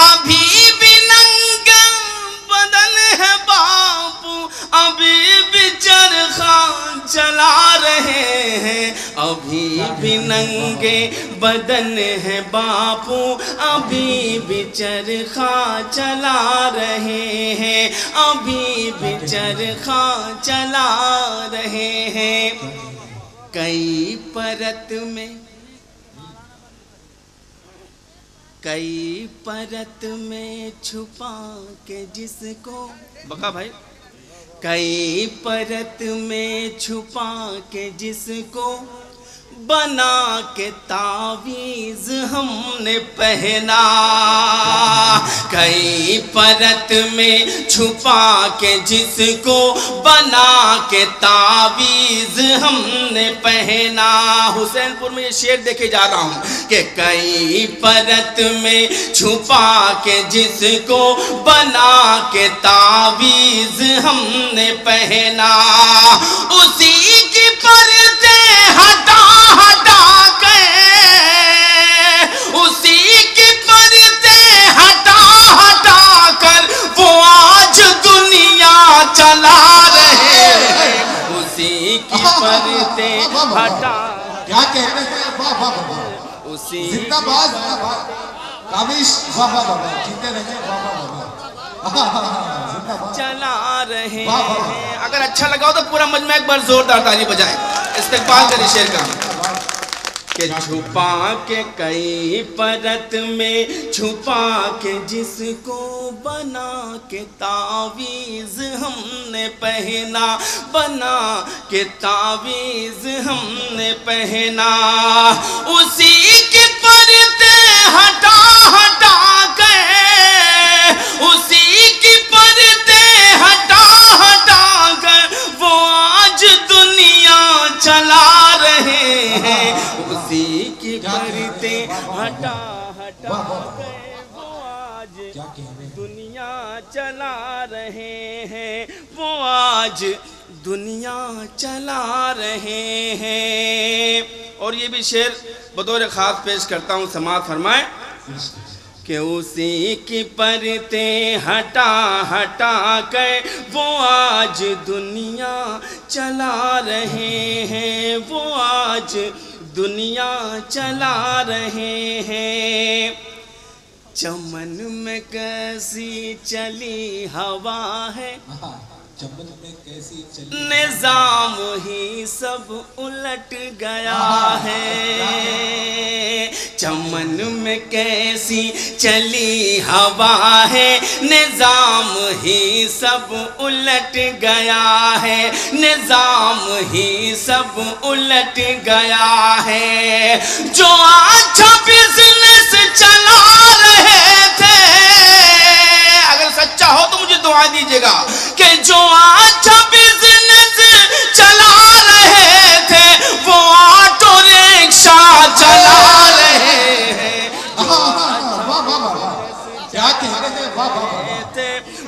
ابھی بھی ننگا بدن ہے باپو، ابھی بھی چرخا چلا رہے ہیں، ابھی بھی ننگے بدن ہے باپو، ابھی بھی چرخا چلا رہے ہیں، ابھی بھی چرخا چلا رہے ہیں۔ کئی پرت میں چھپا کے جس کو بقا بھائی، کئی پرت میں چھپا کے جس کو بنا کے تعویذ ہم نے پہنا، کئی پرت میں چھپا کے جس کو بنا کے تعویذ ہم نے پہنا۔ حسین پور میں یہ شعر دیکھے جا رہا ہوں کہ کئی پرت میں چھپا کے جس کو بنا کے تعویذ ہم نے پہنا، اسی کی پردے ہٹا کے، اسی کی پردے ہٹا کر وہ آج دنیا چلا رہے ہیں، اسی کی پردے ہٹا، کیا کہتے ہیں؟ واہ واہ واہ، اسی زندہ باد زندہ باد، کاوش واہ واہ واہ، جیتے رہے واہ واہ واہ، چلا رہے ہیں۔ اگر اچھا لگا ہو تو پورا مجمع ایک بار زوردار تالی بجائے، استقبال کریں شعر کا۔ کہ چھپا کے کئی پرت میں چھپا کے جس کو بنا کے تعویذ ہم نے پہنا، بنا کے تعویذ ہم نے پہنا، اسی کی پردے ہٹا کے، اسی کی پردے ہٹا کر وہ آج دنیا چلا رہے ہیں، اسی کی پردے ہٹا کے وہ آج دنیا چلا رہے ہیں، وہ آج دنیا چلا رہے ہیں۔ اور یہ بھی شعر بطور خاص پیش کرتا ہوں، سماعت فرمائیں کہ اسی کی پردے ہٹا کر وہ آج دنیا چلا رہے ہیں، وہ آج دنیا چلا رہے ہیں۔ چمن میں کیسی چلی ہوا ہے، چمن میں کیسی چلی، نظام ہی سب الٹ گیا ہے، چمن میں کیسی چلی ہوا ہے، نظام ہی سب الٹ گیا ہے، نظام ہی سب الٹ گیا ہے۔ جو اچھا بزنس چلا رہے تھے، اگر سچا ہو تو مجھے دعا دیجیے گا کہ جو اچھا بزنس چلا رہے تھے وہ آٹو رکشا چلا رہے ہیں، کیا کہتے ہیں؟ واہ واہ واہ،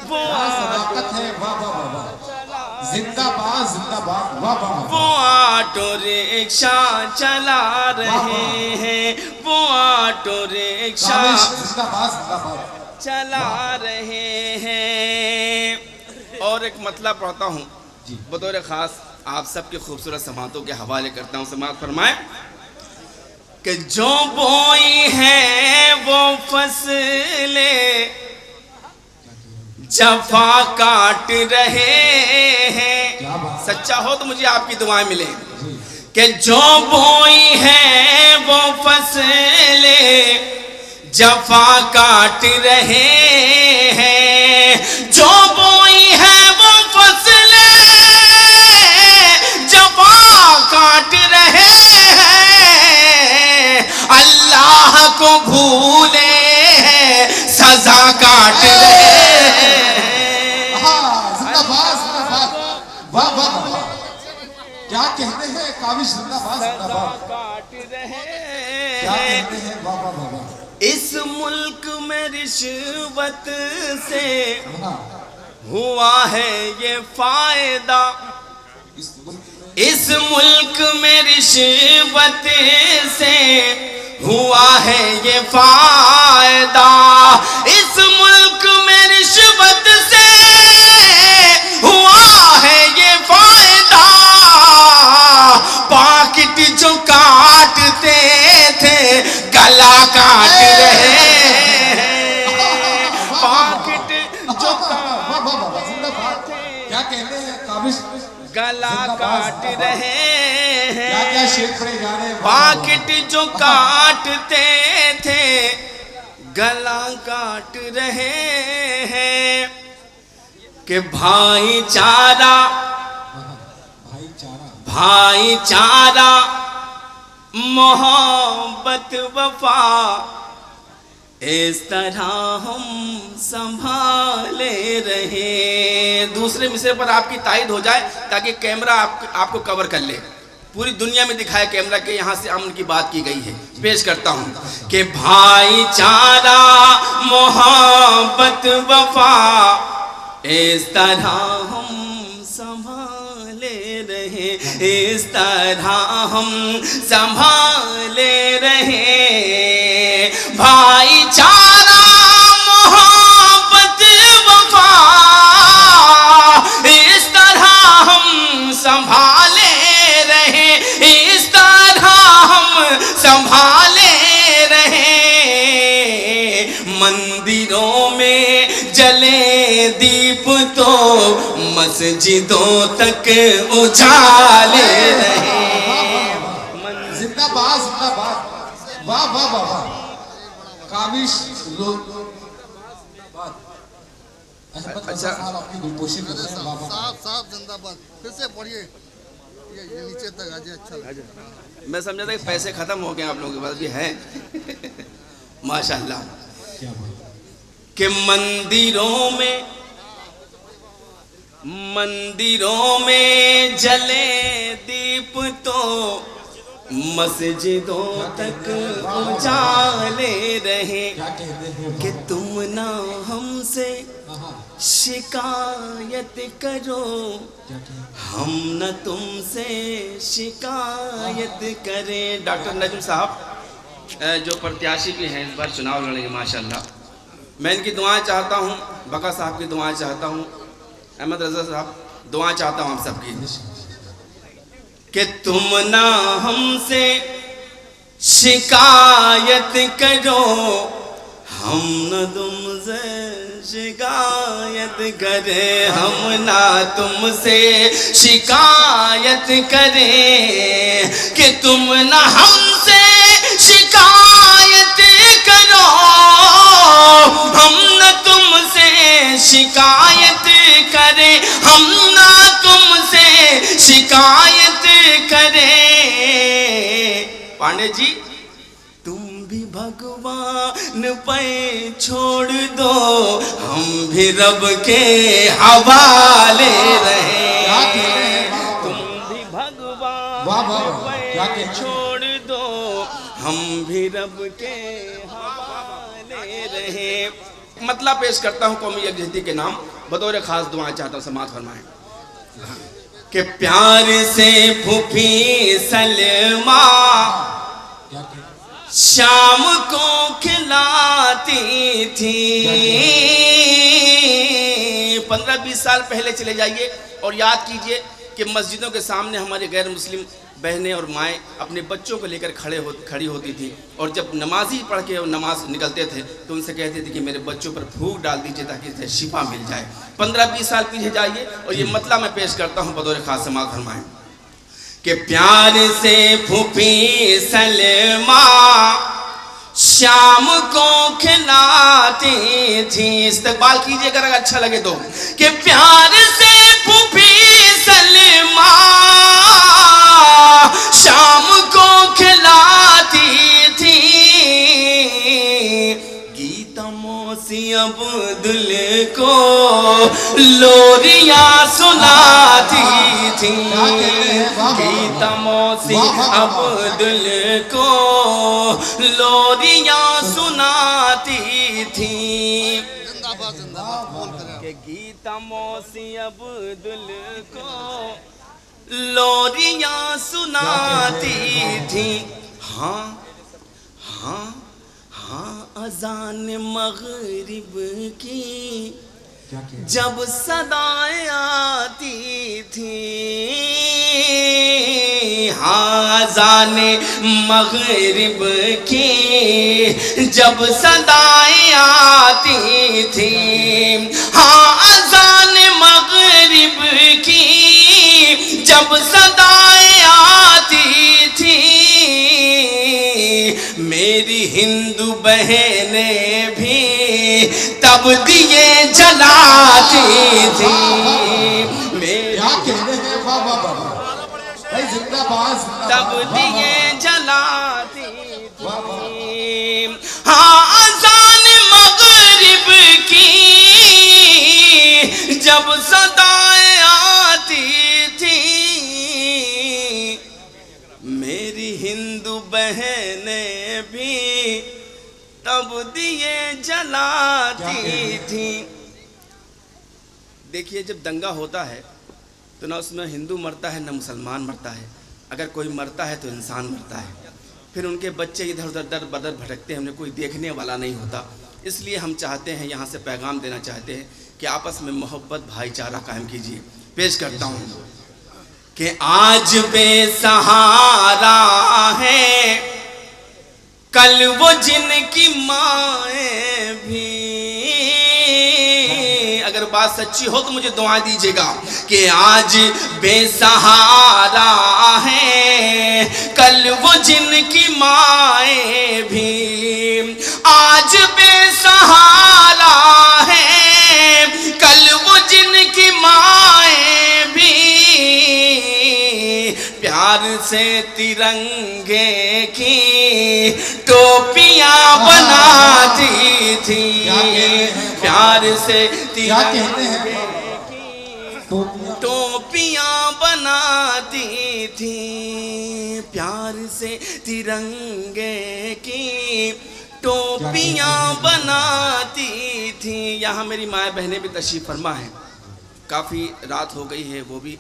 وہ صداقت ہے، واہ واہ واہ، زندہ باد زندہ باد، واہ واہ، وہ آٹو رکشا چلا رہے ہیں، وہ آٹو رکشا زندہ باد زندہ باد چلا رہے ہیں۔ اور ایک مطلب پڑھتا ہوں بطور خاص، آپ سب کے خوبصورت سماعتوں کے حوالے کرتا ہوں، سماعت فرمائیں کہ جو بوئی ہے وہ فصلیں جفا کاٹ رہے ہیں، سچا ہو تو مجھے آپ کی دعائیں ملیں کہ جو بوئی ہے وہ فصلیں جفا کاٹ رہے ہیں، جو بوئی ہے وہ فصلیں جفا کاٹ رہے ہیں، اللہ کو بھولے ہیں سزا کاٹ رہے ہیں۔ زندہ باد زندہ باد، واہ واہ واہ، کیا کہتے ہیں؟ کاوش زندہ باد زندہ باد، کاٹ رہے کیا کہتے ہیں؟ واہ واہ واہ، اس ملک میں رشوت سے ہوا ہے یہ فائدہ، اس ملک میں رشوت سے ہوا ہے یہ فائدہ، اس ملک میں رشوت سے ہوا ہے یہ فائدہ، پاکٹ جو کاٹتے تھے گلا کاٹ رہے ہیں، پاکٹ جو کیا کہتے ہیں قابض گلا کاٹ رہے ہیں، کیا شیر پڑے جا رہے ہیں، پاکٹ جو کاٹتے تھے گلا کاٹ رہے ہیں، کہ بھائی چارہ بھائی چارہ محبت وفا اس طرح ہم سنبھالے رہے۔ دوسرے مصرے پر آپ کی تائید ہو جائے تاکہ کیمرہ آپ کو کور کر لے، پوری دنیا میں دکھائے کیمرہ کے یہاں سے امن کی بات کی گئی ہے۔ پیش کرتا ہوں کہ بھائی چارہ محبت وفا اس طرح ہم سنبھالے رہے، اس طرح ہم سنبھالے رہے، بھائی چارہ محبت وفا اس طرح ہم سنبھالے رہے، اس طرح ہم سنبھالے رہے، مندروں میں جلے دیپ تو مسجدوں تک اجالے رہے۔ زندہ باد زندہ باد، واہ واہ واہ واہ، قابض لوگ اچھا اپنی گلپوشی کرتے ہیں، صاحب زندہ باد، پھر سے پڑھیے یہ نیچے تک آجے، اچھا لگا۔ میں سمجھا تھا کہ پیسے ختم ہو گئے آپ لوگوں کے پاس، بھی ہے ماشاءاللہ۔ کہ مندروں میں جلے دیپ تو مسجدوں تک اجالے رہے، کہ تم نہ ہم سے شکایت کرو، ہم نہ تم سے شکایت کریں۔ ڈاکٹر نجم صاحب جو پرتیاشی بھی ہیں اس بار چناؤ لڑیں گے ماشاءاللہ، میں ان کی دعائیں چاہتا ہوں، بقا صاحب کی دعائیں چاہتا ہوں، احمد رضا صاحب دعائیں چاہتا ہوں ہم سب کی، کہ تم نہ ہم سے شکایت کرو، ہم نہ تم سے شکایت کریں، ہم نہ تم سے شکایت کریں، کہ تم نہ ہم سے شکایت کرو، ہم نہ تم سے شکایت کریں، ہم نہ تم سے شکایت کریں۔ پانڈے جی تم بھی بھگوان پہ چھوڑ دو، ہم بھی رب کے حوالے رہیں، تم بھی بھگوان پہ چھوڑ دو، ہم بھی رب کے حوالے رہیں۔ مطلب پیش کرتا ہوں قومی یکجہتی کے نام، بطور خاص دعائیں چاہتا ہوں، سماعت فرمائیں۔ کہ پیار سے پھوپھی سلمہ شام کو کھلاتی تھی، 15-20 سال پہلے چلے جائیے اور یاد کیجئے کہ مسجدوں کے سامنے ہمارے غیر مسلم بہنیں اور مائیں اپنے بچوں کو لے کر کھڑی ہوتی تھی، اور جب نمازی پڑھ کے نماز نکلتے تھے تو ان سے کہتے تھے کہ میرے بچوں پر پھونک ڈال دیجئے تاکہ اسے شفا مل جائے۔ 15-20 سال پیچھے جائیے اور یہ مطلب میں پیش کرتا ہوں، بطور خاص سماعت فرمائیں۔ کہ پیار سے پھوپھی سلمہ شام کو کھلاتی تھی، استقبال کیجئے اگر اچھا لگے تو، کہ پیار سے پھوپھی سلمہ شام کو کھلاتی تھی، گیتا موسی عبدل کو لوریاں سناتی تھی، گیتا موسی عبدل کو لوریاں سناتی تھی، زندہ باد بول کریں، کہ گیتا موسی عبدل کو لوریاں سناتی تھی۔ ہاں ہاں ہاں اذان مغرب کی جب صدائیں آتی تھی، ہاں اذان مغرب کی جب صدائیں آتی تھی، ہاں اذان مغرب کی جب صدائیں آتی تھی، میری ہندو بہنیں بھی تب دیے جلاتی تھی، تب دیے جلاتی تھی، ہاں اذان مغرب کی جب صدائیں آتی تھی، میری ہندو بہنیں بھی تب دیے جلاتی تھی۔ دیکھیے جب دنگا ہوتا ہے تو نہ اس میں ہندو مرتا ہے نہ مسلمان مرتا ہے، اگر کوئی مرتا ہے تو انسان مرتا ہے، پھر ان کے بچے ادھر ادھر در بدر بھٹکتے ہیں، انہیں کوئی دیکھنے والا نہیں ہوتا۔ اس لیے ہم چاہتے ہیں، یہاں سے پیغام دینا چاہتے ہیں کہ آپس میں محبت بھائی چارہ قائم کیجیے۔ پیش کرتا ہوں کہ آج بے سہارا ہے کل وہ جن کی مائیں بھی، اگر بات سچی ہو تو مجھے دعا دیجیے گا کہ آج بے سہارا ہے کل وہ جن کی مائیں بھی، آج بے سہارا ہے کل وہ جن کی مائیں بھی، پیار سے ترنگے کی ٹوپیاں بناتی تھی، پیار سے ترنگے کی ٹوپیاں بناتی تھی، پیار سے ترنگے کی ٹوپیاں بناتی تھی۔ یہاں میری مائیں بہنیں بھی تشریف فرما ہیں، کافی رات ہو گئی ہے، وہ بھی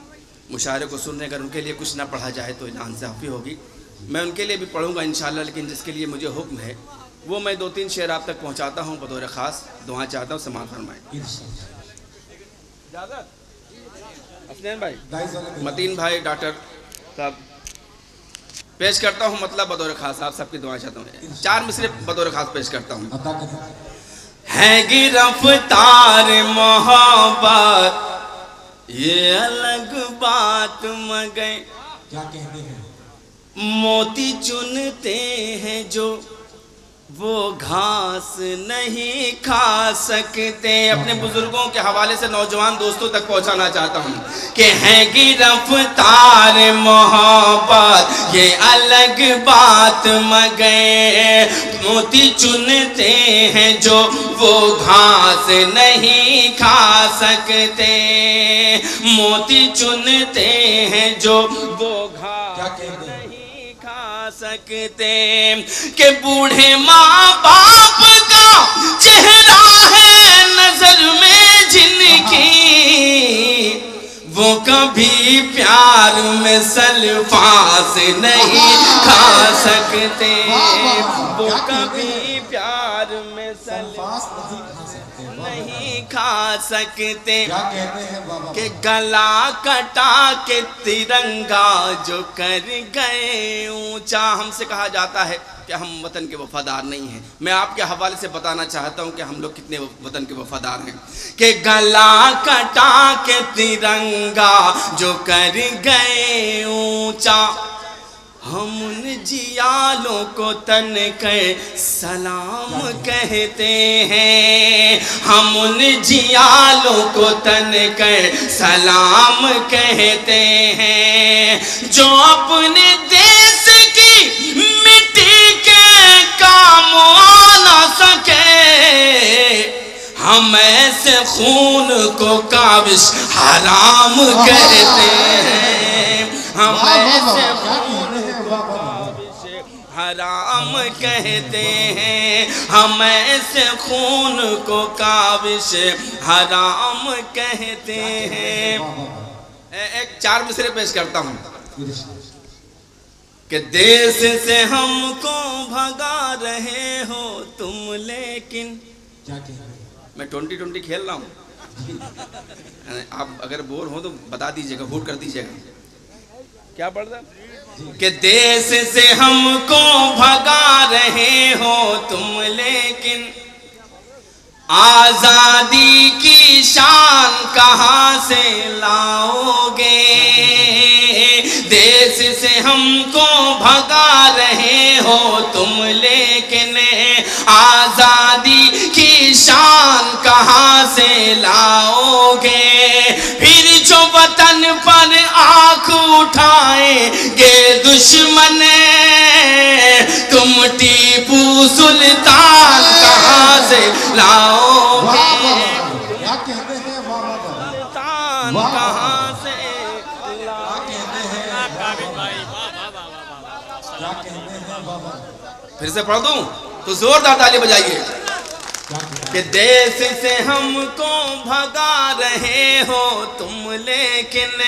مشاعرے کو سننے، اگر ان کے لیے کچھ نہ پڑھا جائے تو ناانصافی ہوگی، میں ان کے لیے بھی پڑھوں گا انشاءاللہ، لیکن جس کے لیے مجھے حکم ہے وہ میں 2-3 شعر آپ تک پہنچاتا ہوں بطور خاص، دعا چاہتا ہوں سماعت فرمائیں۔ حسنین بھائی، متین بھائی، ڈاکٹر صاحب، پیش کرتا ہوں مطلب بطور خاص، آپ سب کی دعا چاہتا ہوں، 4 مصرے بطور خاص پیش کرتا ہوں۔ ہے گرفتار محبت یہ الگ بات مگر کیا کہتے ہیں، موتی چنتے ہیں جو وہ گھاس نہیں کھا سکتے۔ اپنے بزرگوں کے حوالے سے نوجوان دوستوں تک پہنچانا چاہتا ہوں کہ ہے گرفتار محبت یہ الگ بات مگر موتی چنتے ہیں جو وہ گھاس نہیں کھا سکتے، موتی چنتے ہیں جو وہ گھاس نہیں کھا سکتے، کہ بوڑھے ماں باپ کا چہرہ ہے نظر میں جن کی، وہ کبھی پیار میں سلفاس نہیں کھا سکتے، وہ کبھی پیار میں سلفاس نہیں کھا سکتے، کہ گلا کٹا کے ترنگا جو کر گئے اونچا۔ ہم سے کہا جاتا ہے کہ ہم وطن کے وفادار نہیں ہیں، میں آپ کے حوالے سے بتانا چاہتا ہوں کہ ہم لوگ کتنے وطن کے وفادار ہیں، کہ گلا کٹا کے ترنگا جو کر گئے اونچا، ہم ان جیالوں کو تن کر سلام کہتے ہیں، ہم ان جیالوں کو تن کر سلام کہتے ہیں، جو اپنے دیس کی مٹی کے کام آ سکے، ہم ایسے خون کو کاوش حرام کہتے ہیں، ہم ایسے خون حرام کہتے ہیں، ہم ایسے خون کو کاوش حرام کہتے ہیں۔ ایک 4 مصرے پیش کرتا ہوں کہ دیس سے ہم کو بھگا رہے ہو تم لیکن کیا کہہ رہے ہیں؟ میں 20-20 کھیل رہا ہوں، آپ اگر بور ہو تو بتا دیجئے گا، ووٹ کر دیجئے گا. کیا پڑھ رہا ہے؟ کہ دیس سے ہم کو بھگا رہے ہو تم لیکن آزادی کی شان کہاں سے لاؤ گے. دیس سے ہم کو بھگا رہے ہو تم لیکن آزادی کی شان کہاں سے لاؤ گے. پھر جو وطن پر آنکھ اٹھائیں گے دشمن تم ٹیپو سلطان کہاں سے لاؤ گے. کیا کہتے ہیں بابا بابا؟ سلطان کہاں سے کیا کہتے ہیں؟ کیا کہتے ہیں بابا؟ پھر سے پڑھ دوں تو زوردار تالی بجائیے. کہ دیس سے ہم کو بھگا رہے ہو تم لیکن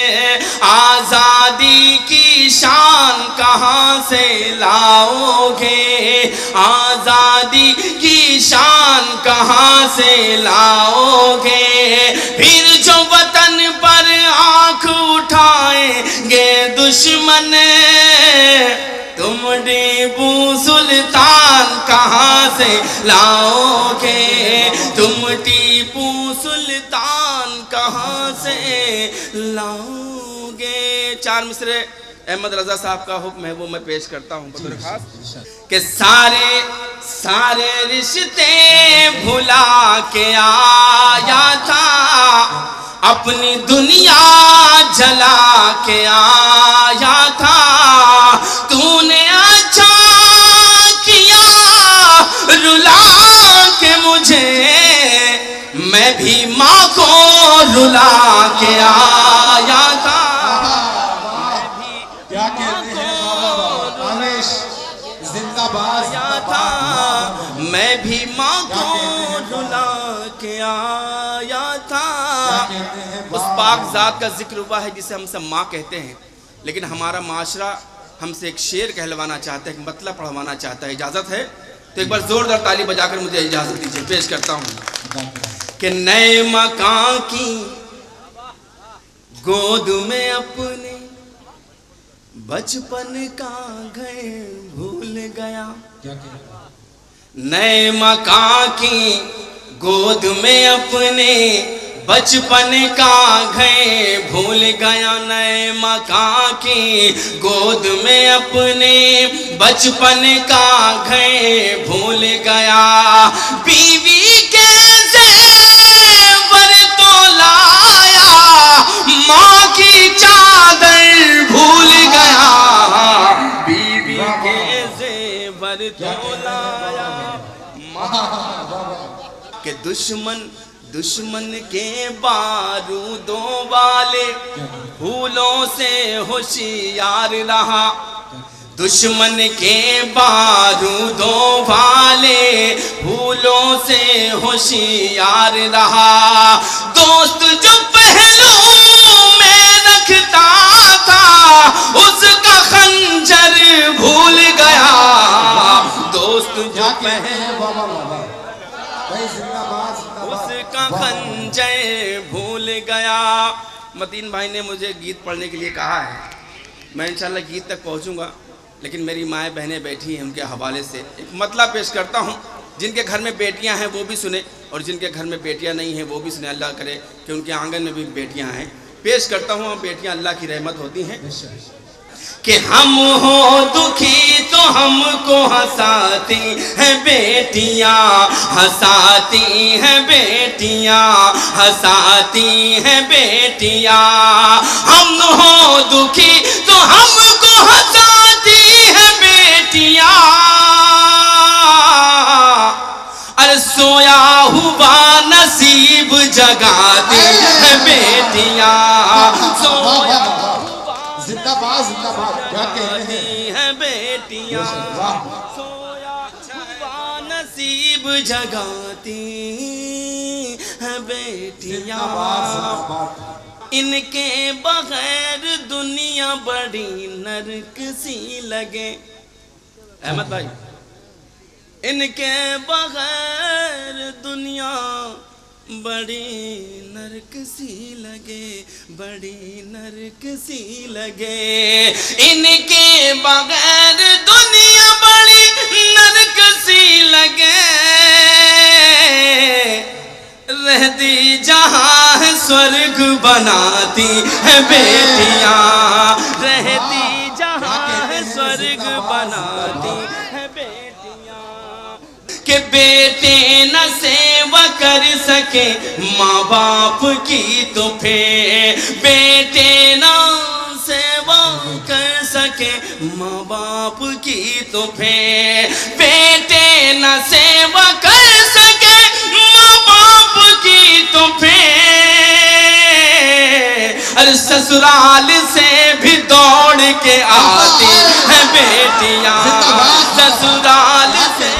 آزادی کی شان کہاں سے لاؤ گے. آزادی کی شان کہاں سے لاؤ گے. پھر جو وطن پر آنکھ اٹھائیں گے دشمن تم ٹیپو سلطان کہاں سے لاؤ گے. تم ٹیپو سلطان کہاں سے لاؤ گے. 4 مصرے احمد رضا صاحب کا حکم ہے وہ میں پیش کرتا ہوں بطور خاص. کہ سارے رشتے بھلا کے آیا تھا اپنی دنیا جلا کے آیا تھا. تو نے اچھا کیا رلا کے مجھے میں بھی ماں کو رلا کے آیا تھا. کیا کہتے ہیں بابا؟ آنش زندہ باز تھا میں بھی ماں کو رلا کے آیا تھا. اس پاک ذات کا ذکر ہوا ہے جسے ہم سب ماں کہتے ہیں، لیکن ہمارا معاشرہ ہم سے ایک شعر کہلوانا چاہتا ہے، ایک مطلب پڑھوانا چاہتا ہے. اجازت ہے تو ایک بار زوردار تالی بجا کر مجھے اجازت دیجیے. پیش کرتا ہوں کہ نئے مکان کی گود میں اپنے بچپن کا گھر بھول گیا. نئے مکان کی گود میں اپنے بچپن کا گھر بھول گیا. نئے مکان کی گود میں اپنے بچپن کا گھر بھول گیا. بیوی کے زیور تو لایا ماں کی چادر بھول گیا. بیوی کے زیور تو لایا کہ دشمن کے بارودوں والے پھولوں سے ہوشیار رہا. دشمن کے بارودوں والے پھولوں سے ہوشیار رہا. دوست جو پہلو میں رکھتا تھا اس کا خنجر بھول گیا. دوست جو پہلو اس کا خنجر بھول گیا. متین بھائی نے مجھے گیت پڑھنے کے لیے کہا ہے، میں انشاءاللہ گیت تک پہنچوں گا، لیکن میری مائیں بہنیں بیٹھی ہیں، ان کے حوالے سے ایک مطلب پیش کرتا ہوں. جن کے گھر میں بیٹیاں ہیں وہ بھی سنیں اور جن کے گھر میں بیٹیاں نہیں ہیں وہ بھی سنیں. اللہ کرے کہ ان کے آنگن میں بھی بیٹیاں ہیں. پیش کرتا ہوں. بیٹیاں اللہ کی رحمت ہوتی ہیں. کہ ہم ہو دکھی تو ہم کو ہنساتی ہیں بیٹیاں، ہنساتی ہیں بیٹیاں، ہنساتی ہیں بیٹیاں. ہم ہو دکھی تو ہم کو ہنساتی ہیں بیٹیاں. ارے سویا ہوا نصیب جگاتی ہیں بیٹیاں. سویا زندہ باز کیا کہتے ہیں بیٹیاں. سویا ہوا نصیب جگاتی ہیں بیٹیاں. ان کے بغیر دنیا بڑی نرک سی لگے. احمد بھائی، ان کے بغیر دنیا بڑی نرک سی لگے، بڑی نرک سی لگے. ان کے بغیر دنیا بڑی نرک سی لگے. رہتی جہاں ہے سورگ بناتی ہے بیٹیاں. رہتی جہاں ہے سورگ بناتی ہے بیٹیاں. کہ بیٹے نہ سیوا کر سکے ماں باپ کی تو پھر بیٹے نہ سیوا کر سکے ماں باپ کی تو پھر بیٹے نہ سیوا کر سکے ماں باپ کی تو پھر سسرال سے بھی دوڑ کے آتی ہے بیٹیاں. سسرال سے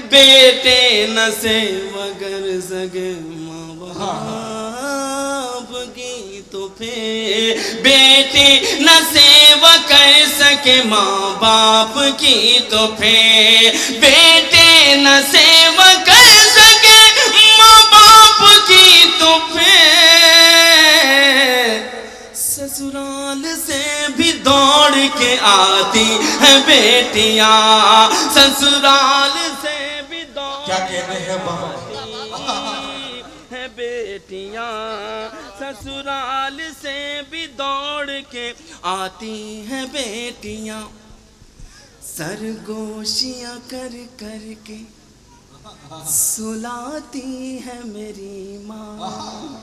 بیٹے نہ سیوا کر سکے ماں باپ کی تو پھر بیٹے نہ سیوا کر سکے ماں باپ کی تو پھر بیٹے نہ سیوا کر سکے ماں باپ کی تو پھر سسرال سے بھی دوڑ کے آتی ہے بیٹیاں. سسرال سے بھی دوڑ کیا کہنے ہیں ہے بیٹیاں. سسرال سے بھی دوڑ کے آتی ہیں بیٹیاں. سرگوشیاں کر کر کے سلاتی ہے میری ماں.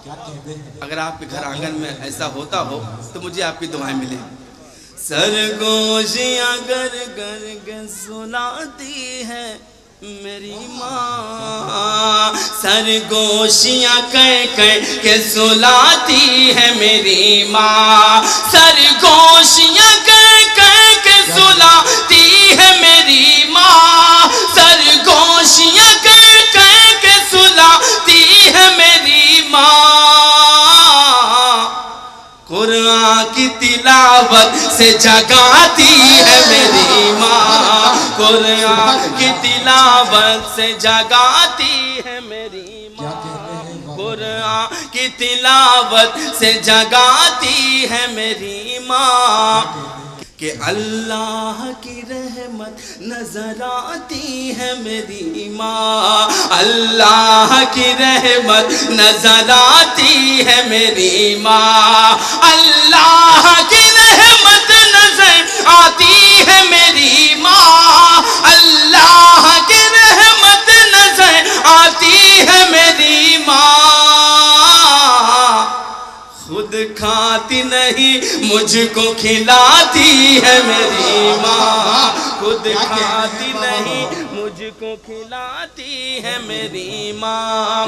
کیا کہتے ہیں؟ اگر آپ کے گھر آنگن میں ایسا ہوتا ہو تو مجھے آپ کی دعائیں ملیں. سرگوشیاں گر گر کے سلاتی ہے میری ماں. سرگوشیاں کر کر کے سلاتی ہے میری ماں. سرگوشیاں کر کر کے سلاتی ہے میری ماں. سرگوشیاں کر کر کے سلاتی ہے میری ماں. قرآن کی تلاوت سے جگاتی ہے میری ماں. قرآن کی تلاوت سے جگاتی ہے میری ماں. قرآن کی تلاوت سے جگاتی ہے میری ماں. کہ اللہ کی رحمت نظر آتی ہے میری ماں. اللہ کی رحمت نظر آتی ہے میری ماں. اللہ کی رحمت نظر آتی ہے میری ماں. اللہ کی رحمت نظر آتی ہے میری ماں. خود کھاتی نہیں مجھ کو کھلاتی ہے میری ماں. خود کھاتی نہیں مجھ کو کھلاتی ہے میری ماں.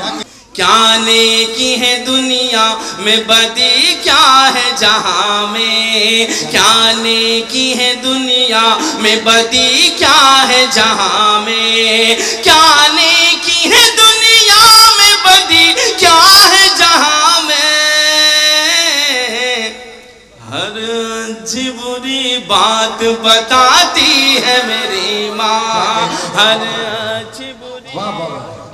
کیا نیکی ہے دنیا میں بدی کیا ہے جہاں میں. کیا نیکی ہے دنیا میں بدی کیا ہے جہاں میں. کیا نیکی ہے دنیا میں بدی کیا ہے جہاں میں. ہر اچھی بری بات بتاتی ہے میری ماں. ہر اچھی بری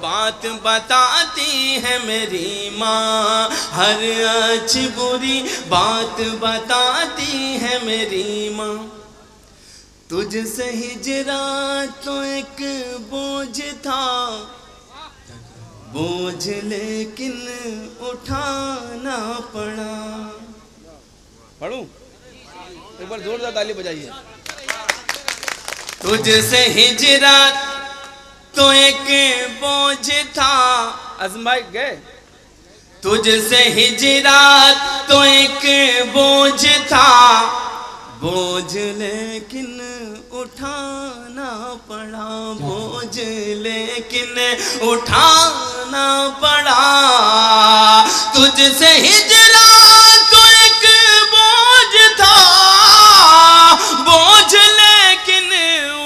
بات بتاتی ہے میری ماں. ہر اچھی بری بات بتاتی ہے میری ماں. تجھ سے ہجرت تو ایک بوجھ تھا، بوجھ لیکن اٹھانا پڑا. پڑھوں ایک بار زور سے تالی بجائیے. تجھ سے ہجرت تو ایک بوجھ تھا. ازمائی گئے. تجھ سے ہجرت تو ایک بوجھ تھا، بوجھ لیکن اٹھانا پڑا. بوجھ لیکن اٹھانا پڑا. تجھ سے ہجرت تو ایک بوجھ تھا، بوجھ لیکن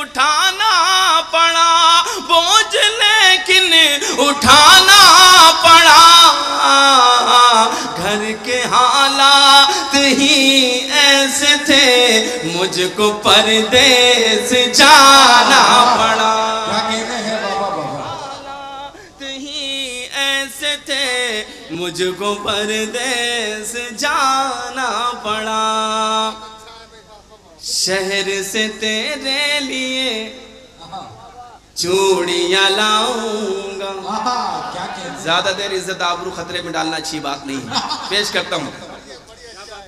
اٹھانا پڑا. بوجھ لیکن اٹھانا ایسے تھے مجھ کو پردیس جانا پڑا. کیا کہنے ہیں بابا بابا؟ حالات ہی ایسے تھے مجھ کو پردیس جانا پڑا. شہر سے تیرے لیے چوڑیاں لاؤں گا. کیا کہنے ہیں؟ زیادہ دیر عزت آبرو خطرے میں ڈالنا اچھی بات نہیں ہے. پیش کرتا ہوں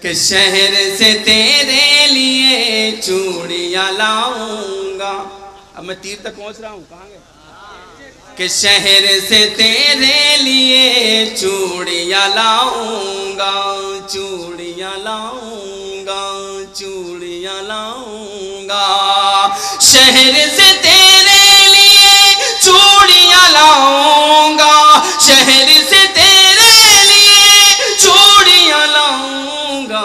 کہ شہر سے تیرے لیے چوڑیاں لاؤں گا. اب میں تیر تک پہنچ رہا ہوں. کہاں گئے؟ کہ شہر سے تیرے لیے چوڑیاں لاؤں گا, چوڑیاں لاؤں گا, چوڑیاں لاؤں گا. شہر سے تیرے لیے چوڑیاں لاؤں گا, شہر سے تیرے لیے چوڑیاں لاؤں گا.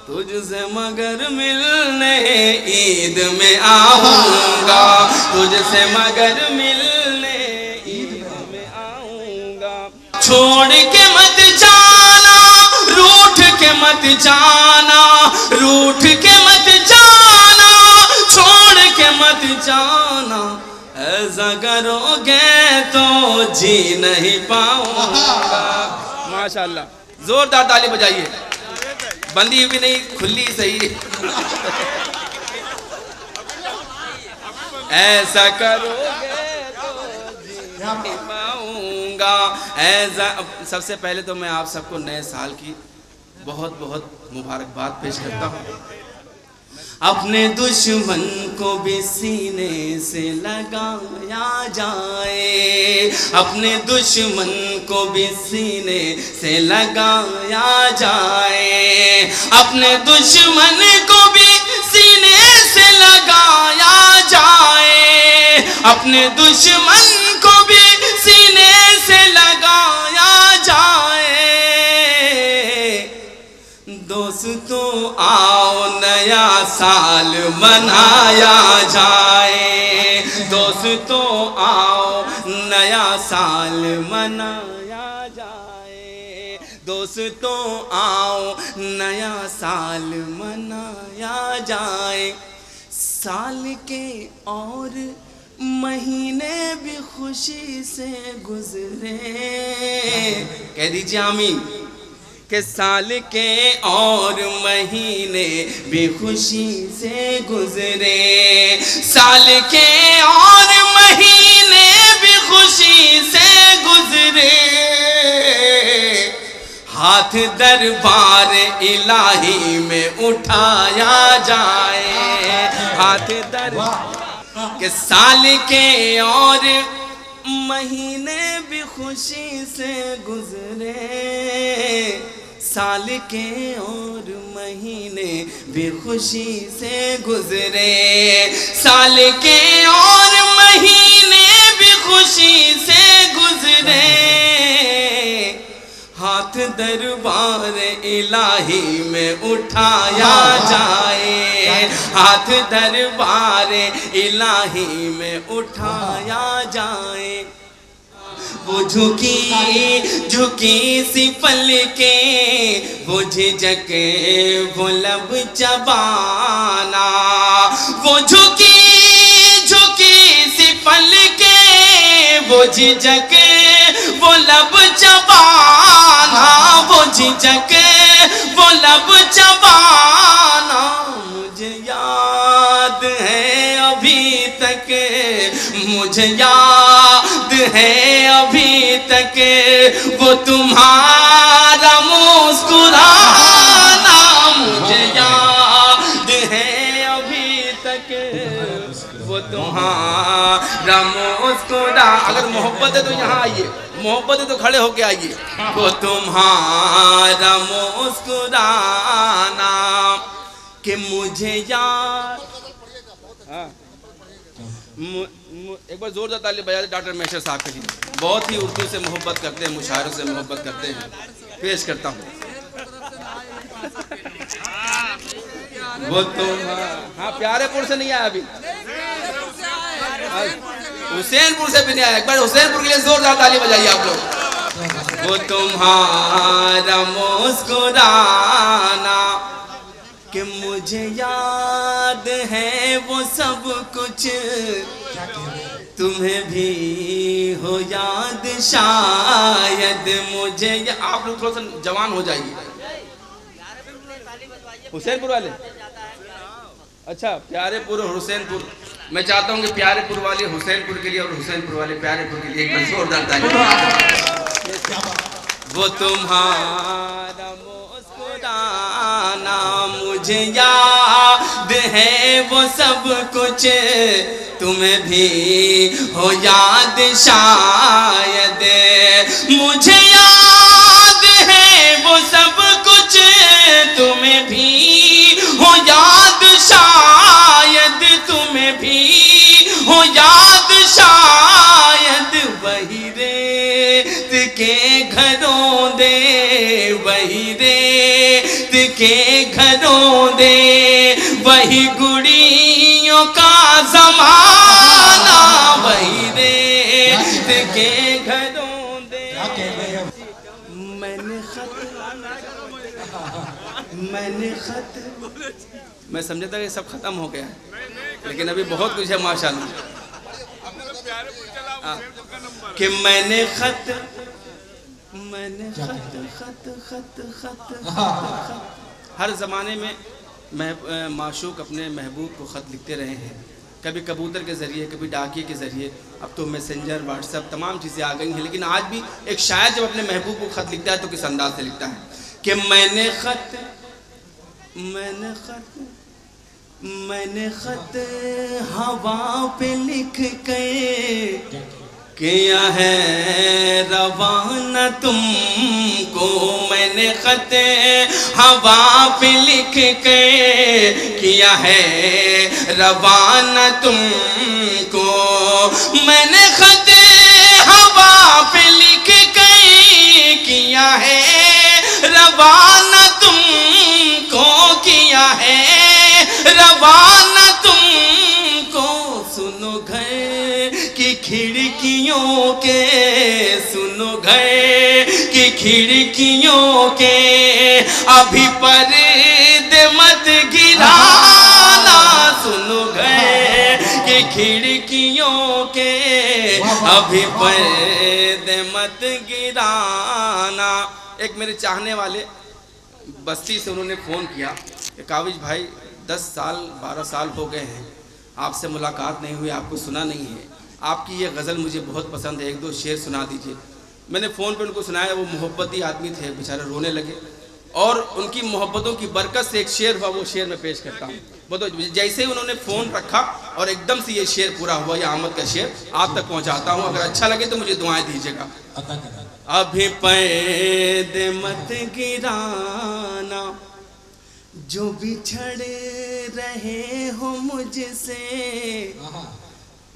تجھ سے مگر ملنے عید میں آؤں گا, تجھ سے مگر ملنے عید میں آؤں گا. چھوڑ کے مت جانا, روٹھ کے مت جانا, روٹھ کے مت جانا, چھوڑ کے مت جانا. ایسا کرو گے تو جی نہیں پاؤں گا. ماشاءاللہ, زوردار تالی بجائیے. بندی بھی نہیں, کھلی صحیح. ایسا کرو گے تو جی نہیں پاؤں گا. ایسا. سب سے پہلے تو میں آپ سب کو نئے سال کی بہت بہت مبارکباد پیش کرتا ہوں. اپنے دشمن کو بھی سینے سے لگایا جائے, اپنے دشمن کو بھی سینے سے لگایا جائے, اپنے دشمن کو بھی سینے سے لگایا جائے, اپنے دشمن کو بھی سینے سے لگایا جائے. دوستو آؤ نیا سال منایا جائے, دوستو آؤ نیا سال منایا جائے, دوستو آؤ نیا سال منایا جائے. سال کے اور مہینے بھی خوشی سے گزرے. کہہ دیجیے آمین. کہ سال کے اور مہینے بھی خوشی سے گزرے, سال کے اور مہینے بھی خوشی سے گزرے. ہاتھ دربار الہی میں اٹھایا جائے, ہاتھ دربار. کہ سال کے اور مہینے بھی خوشی سے گزرے, سال کے اور مہینے بھی خوشی سے گزرے, سال کے اور مہینے بھی خوشی سے گزرے. ہاتھ دربار الہی میں اٹھایا جائے, ہاتھ دربار الہی میں اٹھایا جائے. وہ جھکی جھکی سی پلکیں, وہ جھجکے وہ لب چبانا, وہ جھکی جھکی سی پلکیں, وہ جھجکے وہ لب چبانا, وہ جھجکے وہ لب چبانا. مجھے یاد ہے ابھی تک, مجھے یاد ہے ابھی تک وہ تمہارا مسکرانا, مجھے یاد ہے ابھی تک وہ تمہارا مسکرانا. اگر محبت ہے تو یہاں آئیے, محبت ہے تو کھڑے ہو کے آئیے. وہ تمہارا مسکرانا کہ مجھے یاد. ایک بار زوردار تالی بجا دے ڈاکٹر میشر صاحب کے لیے. بہت ہی اردو سے محبت کرتے ہیں, مشاعروں سے محبت کرتے ہیں. پیش کرتا ہوں وہ تم. ہاں, پیارے پور سے نہیں آیا ابھی, حسین پور سے بھی نہیں آیا. ایک بار حسین پور کے لیے زوردار تالی بجائیے آپ لوگ. وہ تمہارا مسکرانا کہ مجھے یاد ہے وہ سب کچھ تمہیں بھی ہو یاد شاید مجھے آپ لوگ تھوڑا سا جوان ہو جائیے حسین پور والے اچھا پیارے پور اور حسین پور میں چاہتا ہوں کہ پیارے پور والے حسین پور کے لیے اور حسین پور والے پیارے پور کے لیے ایک بار زوردار تالی وہ تمہارا مسکرانا مجھے یاد ہے وہ سب کچھ تمہیں بھی ہو یاد شاید مجھے یاد ہے وہ سب کچھ تمہیں بھی ہو یاد شاید تمہیں بھی ہو یاد شاید وہی ریت کے گھروں دے وہی ریت کے گھروں دے وہی گڑیوں کا زمانہ وہی ریت کے گھروں دے میں نے خط میں سمجھا تھا کہ سب ختم ہو گیا ہے لیکن ابھی بہت کچھ ہے ماشاءاللہ کہ میں نے خط ہر زمانے میں معشوق اپنے محبوب کو خط لکھتے رہے ہیں کبھی کبوتر کے ذریعے کبھی ڈاکیے کے ذریعے اب تو میسنجر واٹس ایپ تمام چیزیں آ گئی ہیں لیکن آج بھی ایک شاعر جب اپنے محبوب کو خط لکھتا ہے تو کس انداز سے لکھتا ہے کہ میں نے خط ہوا پہ لکھ کے کیا ہے روانہ تم کو میں نے خط ہوا پہ لکھ کے کیا ہے روانہ تم کو میں نے خط ہوا پہ لکھ کے کیا ہے روانہ تم کو کیا ہے روانہ تم کو سنو گھر کی کھڑکیوں کے سنو گھر کی کھڑکیوں کے ابھی پردے مت گرانا سنو گھر کی کھڑکیوں کے ابھی پردے مت گرانا ایک میرے چاہنے والے بستی سے انہوں نے فون کیا کہ کاوش بھائی 10 سال 12 سال ہو گئے ہیں آپ سے ملاقات نہیں ہوئی آپ کو سنا نہیں ہے آپ کی یہ غزل مجھے بہت پسند ہے 1-2 شعر سنا دیجئے میں نے فون پہ ان کو سنایا وہ محبتی آدمی تھے بیچارے رونے لگے اور ان کی محبتوں کی برکت سے ایک شعر ہوا وہ شعر میں پیش کرتا ہوں جیسے ہی انہوں نے فون رکھا اور ایک دم سے یہ شعر پورا ہوا یہ احمد کا شعر آپ تک پہنچاتا ہوں اگر اچھا لگے تو مجھے دعائیں دیجیے گا ابھی پردے مت گرانا جو بچھڑے رہے ہو مجھ سے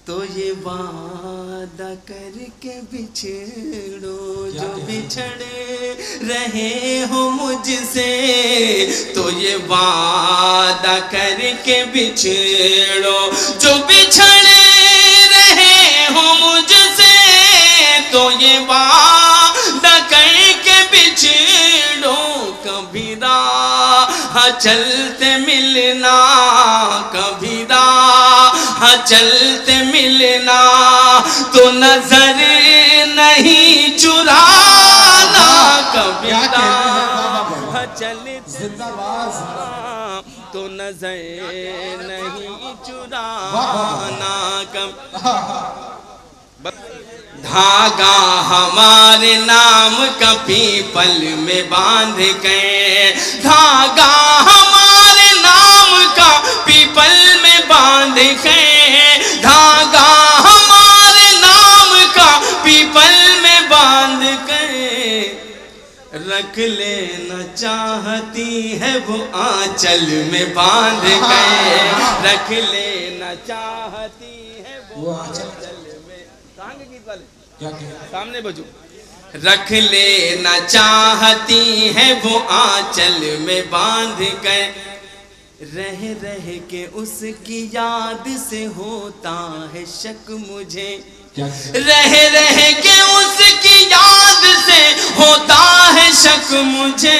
تو یہ وعدہ کر کے بچھڑو جو بچھڑے رہے ہو مجھ سے تو یہ وعدہ کر کے بچھڑو جو بچھڑے رہے ہو مجھ سے تو یہ وعدہ کر کے بچھڑو کبھی راہ چلتے ملنا کبھی راہ چلتے ملنا تو نظر نہیں چرانا کبھی راہ چلتے تو نظر نہیں چرانا دھاگا ہمارے نام کا پیپل میں باندھ کے دھاگا ہمارے نام کا پیپل میں باندھ کے دھاگا ہمارے نام کا پیپل میں باندھ کے رکھ لینا چاہتی ہے وہ آنچل میں باندھ کے رکھ لینا چاہتی ہے وہ آنچل سامنے بجو رکھ لینا چاہتی ہے وہ آنچل میں باندھ کر رہ رہ کے اس کی یاد سے ہوتا ہے شک مجھے رہ رہ کے اس کی یاد سے ہوتا ہے شک مجھے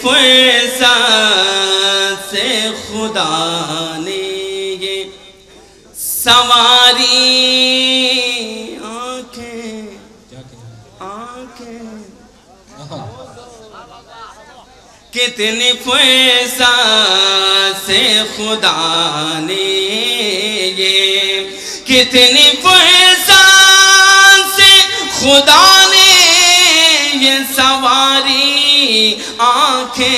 فرصت سے خدا نے یہ سواری آنکھیں کتنی فرصت سے خدا نے یہ کتنی فرصت سے خدا نے یہ سواری آنکھیں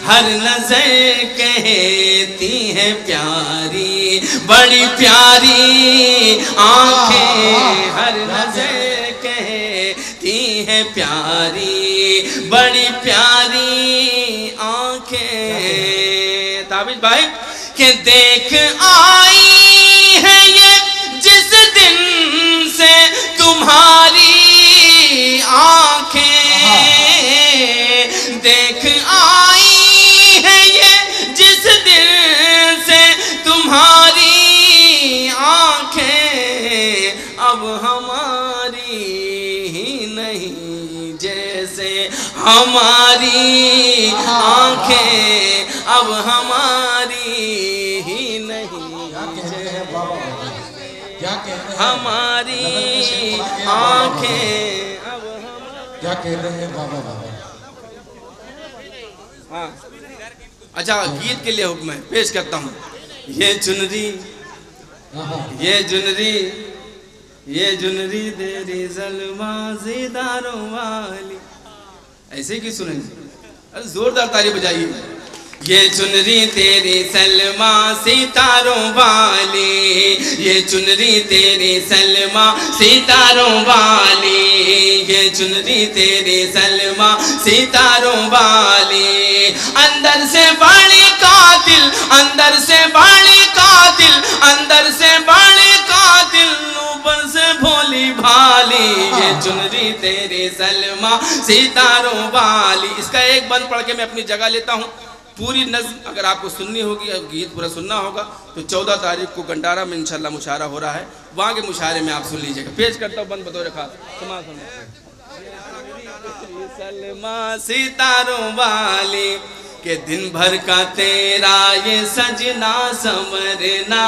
ہر نظر کہتی ہے پیاری بڑی پیاری آنکھیں ہر نظر کہتی ہے پیاری بڑی پیاری آنکھیں تابش بھائی کہ دیکھ آئی ہے یہ جس دن سے تمہاری آنکھیں دیکھ آئی ہے یہ جس دن سے تمہاری آنکھیں اب ہماری ہی نہیں جیسے ہماری آنکھیں اب ہماری ہی نہیں ہماری آنکھیں اب کیا کہہ رہے ہیں بابا ہاں اچھا گیت کے لیے حکم ہے پیش کرتا ہوں یہ چنری تیری ظلمہ زیداروں والی ایسے کی سنیں ارے زوردار تالی بجائیے یہ چنری تیری سلمہ ستاروں والی یہ چنری تیری سلمہ ستاروں والی یہ چنری تیری سلمہ ستاروں والی اندر سے بڑی قاتل اندر سے بڑی قاتل اندر سے بڑی قاتل اوپر سے بھولی بھالی یہ چنری تیری سلمہ ستاروں والی اس کا ایک بند پڑھ کے میں اپنی جگہ لیتا ہوں پوری نظم اگر آپ کو سننی ہوگی اور گیت پورا سننا ہوگا تو 14 تاریخ کو گنڈارہ میں انشاءاللہ مشاعرہ ہو رہا ہے وہاں کے مشاعرے میں آپ سن لیجئے گا پیش کرتا ہوں بند بطور خاص سلمہ ستاروں والی کہ دن بھر کا تیرا یہ سجنا سنورنا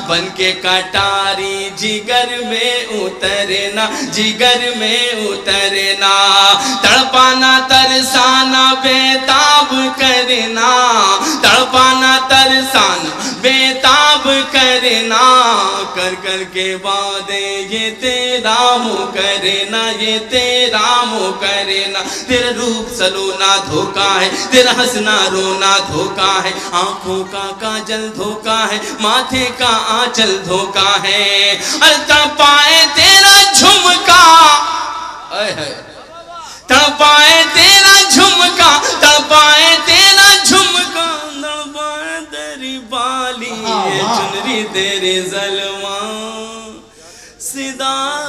بن کے کٹاری جگر میں اترنا تڑپانا ترسانا بیتاب کرنا تڑپانا ترسانا بیتاب کرنا کر کر کے وعدے یہ تیرا منہ کرنا تیرے روح سلونا دھوکا ہے تیرا ہنسنا رونا دھوکا ہے آنکھوں کا کاجل دھوکا ہے ماتھے کا آنچل دھوکا ہے تڑپائے تیرا جھمکا تڑپائے تیرا جھمکا تڑپائے تیرا جھمکا تڑپائے تیری بالی چنری تیرے ظلمہ سدار